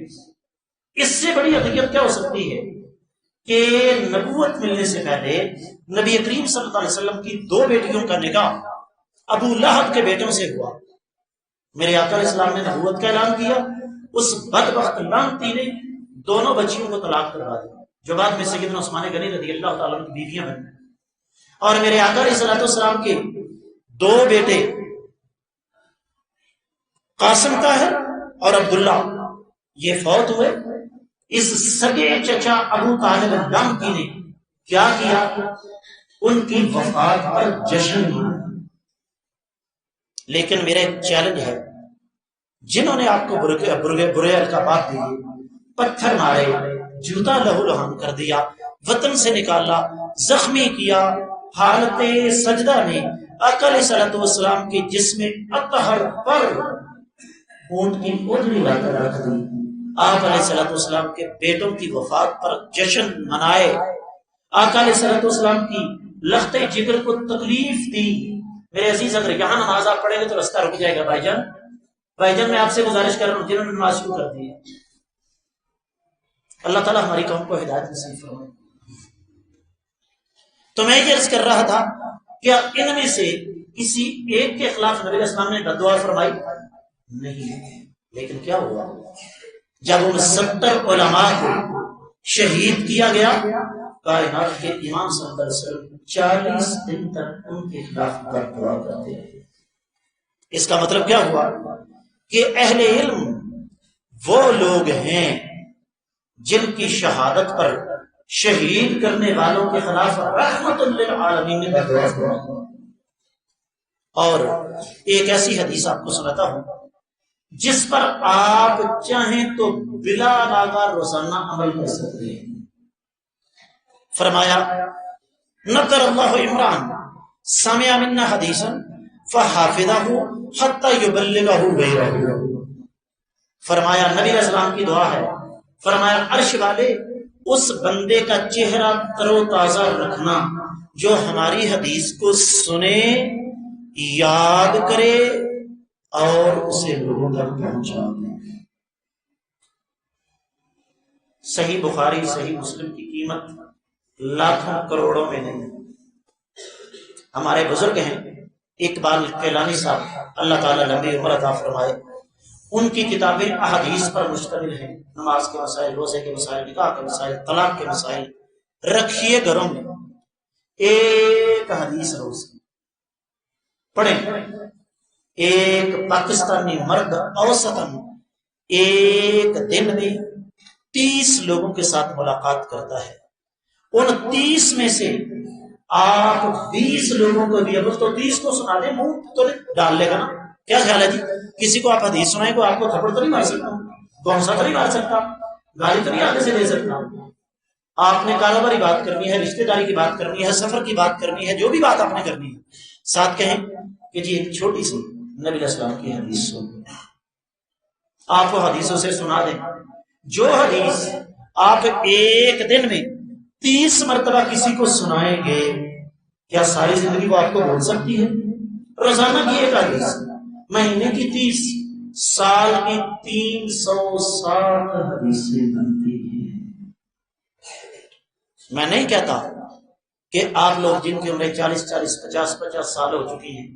اس سے بڑی حقیقت کیا ہو سکتی ہے کہ نبوت ملنے سے پہلے نبی کریم صلی اللہ علیہ وسلم کی 2 بیٹیوں کا نکاح ابو لہب کے بیٹوں سے ہوا۔ میرے آقا علیہ السلام نے نبوت کا اعلان کیا، اس بدبخت لعنتی نے دونوں بچیوں کو طلاق کروا دیا، جو بعد میں سیدنا عثمان غنی رضی اللہ تعالیٰ عنہ کی بیویاں بنیں۔ اور میرے آقا علیہ الصلوۃ والسلام کے 2 بیٹے قاسم طاہر اور عبداللہ یہ فوت ہوئے۔ اس سگے چچا ابو طالب لعنتی نے کیا کیا؟ ان کی وفات پر جشن منایا۔ لیکن میرا ایک چیلنج ہے، جنہوں نے آپ کو برے القابات دیے، پتھر مارے، جوتا لہو لہان کر دیا، وطن سے نکالا، زخمی کیا، حالت سجدہ میں آقا علیہ الصلوۃ والسلام کے جسم اطہر پر اونٹ کی اودھڑی لا کر رکھ دی، آپ علیہ الصلوۃ والسلام کے بیٹوں کی وفات پر جشن منائے، آقا علیہ الصلوۃ والسلام کی لخت جگر کو تکلیف دی۔ میرے عزیز، اگر یہاں نماز آپ پڑھیں گے تو رستہ رک جائے گا۔ بھائی جان میں آپ سے گزارش کر رہا ہوں جنہوں نے نماز شروع کر دی ہے، اللہ تعالیٰ ہماری قوم کو ہدایت نصیب فرمائے۔ تو میں یہ عرض کر رہا تھا، کیا ان میں سے کسی ایک کے خلاف نبی علیہ السلام نے بد دعا فرمائی؟ نہیں۔ لیکن کیا ہوا جب ان 70 علماء کو شہید کیا گیا، کائنات کے امام صلی اللہ علیہ وسلم 40 دن تک ان کے خلاف بد دعا کرتے رہے۔ اس کا مطلب کیا ہوا کہ اہل علم وہ لوگ ہیں جن کی شہادت پر شہید کرنے والوں کے خلاف رحمت للعالمین نے بد دعا فرمائی۔ اور ایک ایسی حدیث آپ کو سناتا ہوں جس پر آپ چاہیں تو بلا ناغہ روزانہ عمل کر سکتے ہیں۔ فرمایا نذر اللہ عمران سمع منا حدیثا فحافظہ حتی یبلغہ غیرہ۔ فرمایا نبی علیہ السلام کی دعا ہے، فرمایا عرش والے اس بندے کا چہرہ تر و تازہ رکھنا جو ہماری حدیث کو سنے، یاد کرے اور اسے لوگوں تک پہنچا دے۔ صحیح بخاری صحیح مسلم کی قیمت لاکھوں کروڑوں میں نہیں. ہمارے بزرگ ہیں اقبال کیلانی صاحب، اللہ تعالیٰ لمبی عمر عطا فرمائے، ان کی کتابیں احادیث پر مشتمل ہیں. نماز کے مسائل، روزے کے مسائل، نکاح کے مسائل، طلاق کے مسائل. رکھیے گھروں میں ایک حدیث روز پڑھیں. ایک پاکستانی مرد اوسطاً ایک دن میں 30 لوگوں کے ساتھ ملاقات کرتا ہے. ان 30 میں سے آپ 20 لوگوں کو بھی، اگر تو 30 کو سنا دیں منہ تو ڈال لے گا نا. کیا خیال ہے جی؟ کسی کو آپ حدیث سنائیں کو آپ کو تھپڑ تو نہیں مار سکتا، کون سا تو نہیں مار سکتا، گالی تو نہیں آگے سے دے سکتا. آپ نے کاروباری بات کرنی ہے، رشتہ داری کی بات کرنی ہے، سفر کی بات کرنی ہے، جو بھی بات آپ نے کرنی ہے، ساتھ کہیں کہ جی ایک چھوٹی سی نبی علیہ السلام کی حدیث سن. آپ کو حدیثوں سے سنا دیں. جو حدیث آپ ایک دن میں 30 مرتبہ کسی کو سنائیں گے، کیا ساری زندگی وہ آپ کو بول سکتی ہے؟ روزانہ کی ایک حدیث، مہینے کی 30، سال کی 360 حدیثیں بنتی ہیں. میں نہیں کہتا کہ آپ لوگ جن کی عمریں 40 50 سال ہو چکی ہیں،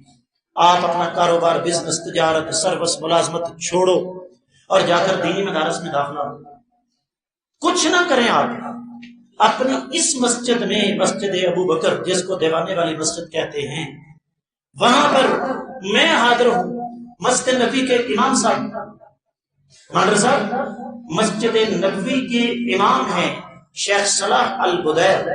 آپ اپنا کاروبار، بزنس، تجارت، سروس، ملازمت چھوڑو اور جا کر دینی مدارس میں داخلہ ہو. کچھ نہ کریں. آپ اپنی اس مسجد میں، مسجد ابو بکر جس کو دیوانے والی مسجد کہتے ہیں، وہاں پر میں حاضر ہوں. مسجد نبی کے امام صاحب مدرسہ مسجد نبوی کے امام ہیں شیخ صلاح البدیر.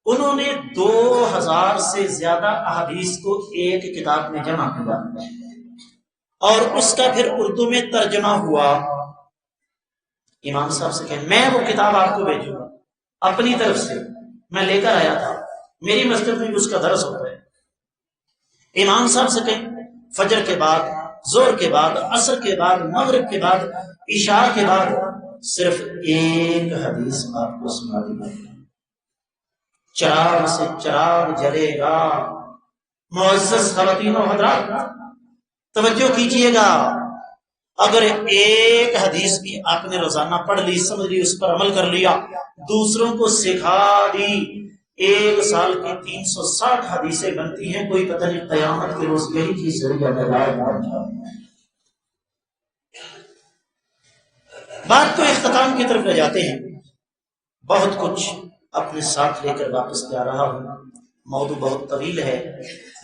انہوں نے 2000 سے زیادہ احادیث کو ایک کتاب میں جمع کیا اور اس کا پھر اردو میں ترجمہ ہوا. امام صاحب سے کہیں میں وہ کتاب آپ کو بھیجوں گا اپنی طرف سے، میں لے کر آیا تھا، میری مسجد میں بھی اس کا درس ہوتا ہے. امام صاحب سے کہیں فجر کے بعد، زور کے بعد، عصر کے بعد، مغرب کے بعد، عشاء کے بعد صرف ایک حدیث آپ کو سنا دی. چراغ سے چراغ جلے گا. معزز خواتین و حضرات توجہ کیجئے گا، اگر ایک حدیث بھی آپ نے روزانہ پڑھ لی، سمجھ لی، اس پر عمل کر لیا، دوسروں کو سکھا دی، 1 سال کی 360 حدیثیں بنتی ہیں. کوئی پتہ نہیں قیامت کے روز یہی چیز بات کو اختتام کی طرف لے جاتے ہیں. بہت کچھ اپنے ساتھ لے کر واپس جا رہا ہوں. موضوع بہت طویل ہے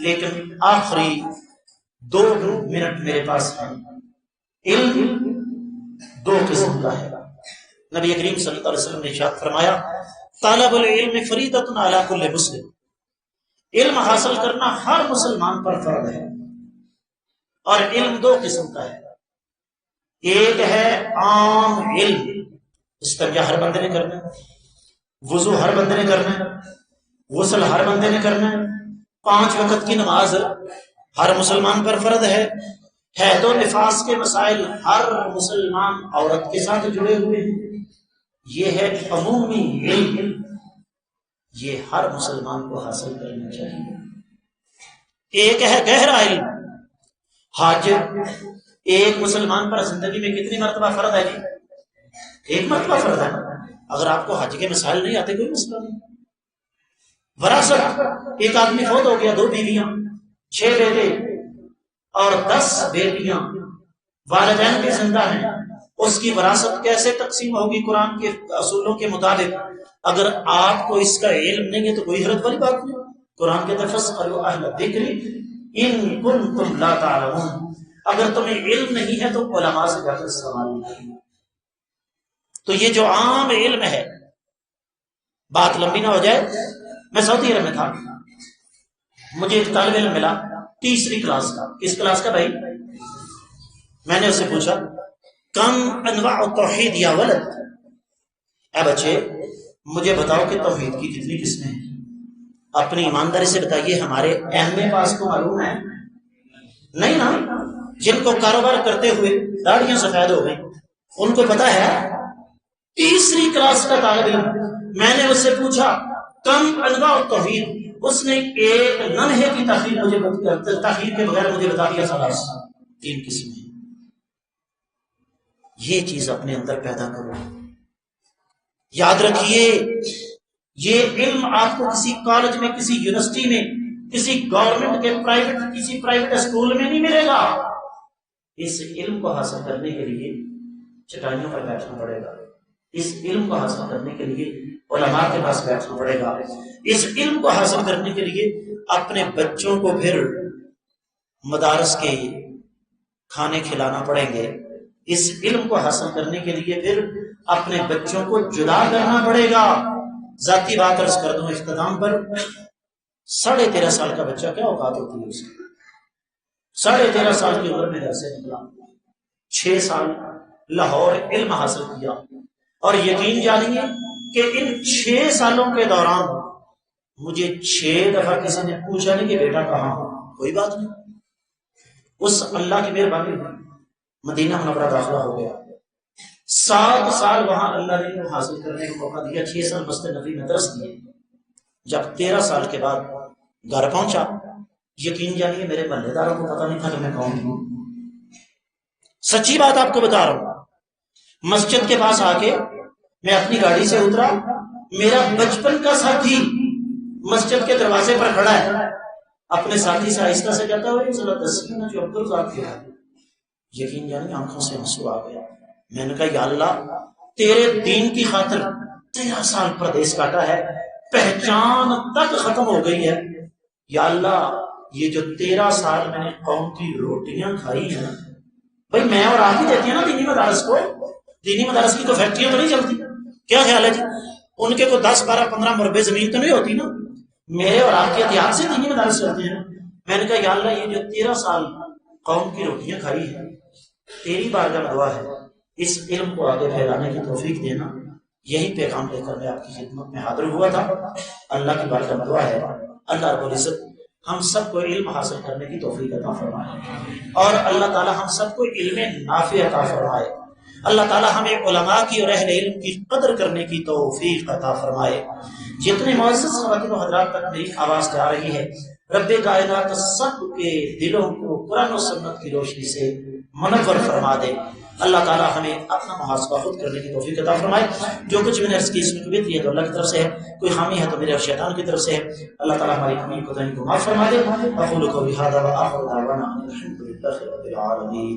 لیکن آخری 2 منٹ میرے پاس ہیں. علم 2 قسم کا ہے. نبی کریم صلی اللہ علیہ وسلم نے ارشاد فرمایا طالب العلم فریضۃ علی کل مسلم. علم حاصل کرنا ہر مسلمان پر فرض ہے. اور علم 2 قسم کا ہے. ایک ہے عام علم، استنجا ہر بندے نے کرنا ہے، وضو ہر بندے نے کرنا ہے، غسل ہر بندے نے کرنا ہے، 5 وقت کی نماز ہر مسلمان پر فرض ہے. حید و نفاس کے مسائل ہر مسلمان عورت کے ساتھ جڑے ہوئے ہیں. یہ ہے عمومی علم، یہ ہر مسلمان کو حاصل کرنا چاہیے. ایک ہے گہرا علم. حج ایک مسلمان پر زندگی میں کتنی مرتبہ فرض ہے جی؟ 1 مرتبہ فرض ہے. اگر آپ کو حج کے مسائل نہیں آتے کوئی مسئلہ نہیں. وراثت، ایک آدمی فوت ہو گیا، 2 بیویاں، 6 بیٹے اور 10 بیٹیاں، والدین بھی زندہ ہیں، اس کی وراثت کیسے تقسیم ہوگی قرآن کے اصولوں کے مطابق؟ اگر آپ کو اس کا علم نہیں ہے تو کوئی حیرت والی بات نہیں. قرآن کے فاسألوا اہل الذکر ان کنتم لا تعلمون. اگر تمہیں علم نہیں ہے تو علماء سے جا کر سوال نہیں. تو یہ جو عام علم ہے، بات لمبی نہ ہو جائے. میں سعودی عرب میں تھا، مجھے ایک طالب علم ملا 3ری کلاس کا. کس کلاس کا بھائی؟ میں نے اسے پوچھا کم انواع التوحید یا ولد، اے بچے مجھے بتاؤ کہ توحید کی کتنی قسمیں ہیں. اپنی ایمانداری سے بتائیے، ہمارے اہم پاس کو معلوم ہے نہیں نا؟ جن کو کاروبار کرتے ہوئے داڑیاں سفید ہو گئی ان کو پتا ہے. 3ری کلاس کا طالب علم، میں نے اس سے پوچھا کم انواع التوحید، اس نے ایک لمحے کی تاخیر کے بغیر مجھے بتا دیا 3 قسمیں. یہ چیز اپنے اندر پیدا کرو. یاد رکھیے یہ علم آپ کو کسی کالج میں، کسی یونیورسٹی میں، کسی گورنمنٹ کے کسی پرائیویٹ اسکول میں نہیں ملے گا۔ اس علم کو حاصل کرنے کے لیے چٹائیوں پر بیٹھنا پڑے گا، اس علم کو حاصل کرنے کے لیے علماء کے پاس بیٹھنا پڑے گا، اس علم کو حاصل کرنے کے لیے اپنے بچوں کو پھر مدارس کے کھانے کھلانا پڑیں گے، اس علم کو حاصل کرنے کے لیے پھر اپنے بچوں کو جدا کرنا پڑے گا۔ ذاتی بات عرض کر دوں اختتام پر، 13.5 سال کا بچہ کیا اوقات ہوتی ہے اس کی؟ 13.5 سال کی عمر میں گھر سے نکلا، 6 سال لاہور علم حاصل کیا، اور یقین جانیے کہ ان 6 سالوں کے دوران مجھے 6 دفعہ کسی نے پوچھا نہیں کہ بیٹا کہاں ہو، کوئی بات نہیں، اس اللہ کی مہربانی مدینہ منورہ داخلہ ہو گیا، 7 سال وہاں اللہ نے علم حاصل کرنے کا موقع دیا، 6 سال مسجد نبی میں درس دیے۔ جب 13 سال کے بعد گھر پہنچا، یقین جانیے میرے محلے داروں کو پتہ نہیں تھا کہ میں کون ہوں، سچی بات آپ کو بتا رہا ہوں۔ مسجد کے پاس آ کے میں اپنی گاڑی سے اترا، میرا بچپن کا ساتھی مسجد کے دروازے پر کھڑا ہے، اپنے ساتھی سے آہستہ سے کہتا ہے ذرا دسیے نا جو عبدالرزاق کیا ہے۔ یقین جانیے آنکھوں سے آنسو آ گیا، میں نے کہا یا اللہ تیرے دین کی خاطر 13 سال پردیس کاٹا ہے، پہچان تک ختم ہو گئی ہے، یا اللہ یہ جو 13 سال میں نے قوم کی روٹیاں کھائی ہیں، بھائی میں اور آپ ہی دیتے ہیں نا دینی مدارس کو، دینی مدارس کی تو فیکٹریاں تو نہیں چلتی، کیا خیال ہے جی؟ ان کے کوئی 10 12 15 مربع زمین تو نہیں ہوتی نا، میرے اور آپ کے احتیاط سے دینی مدارس چلتے ہیں۔ میں نے کہا یا اللہ یہ جو 13 سال قوم کی روٹیاں کھائی ہے، تیری بارگاہ میں دعا ہے اس علم کو آگے پھیلانے کی توفیق دینا۔ یہی پیغام لے کر میں آپ کی خدمت میں حاضر ہوا تھا، اللہ کی بارگاہ میں دعا ہے اللہ رب العزت ہم سب کو علم حاصل کرنے کی توفیق عطا فرمائے، اور اللہ تعالی ہم سب کو علم نافع عطا فرمائے، اللہ تعالی ہمیں علماء کی اور اہل علم کی قدر کرنے کی توفیق عطا فرمائے۔ جتنے معزز خواتین و حضرات تک میری آواز جا رہی ہے، رب کائنات سب کے دلوں کو قرآن و سنت کی روشنی سے منور فرما دے۔ اللہ تعالیٰ ہمیں اپنا محاسبہ خود کرنے کی توفیق عطا فرمائے۔ جو کچھ میں نے عرض کی اس میں کوئی ہے تو اللہ کی طرف سے ہے، کوئی خامی ہے تو میرے اور شیطان کی طرف سے ہے، اللہ تعالیٰ ہماری کمی کوتاہی کو معاف فرما دے۔ اقول قولی ھذا وآخر دعوانا ان الحمد للہ رب العالمین۔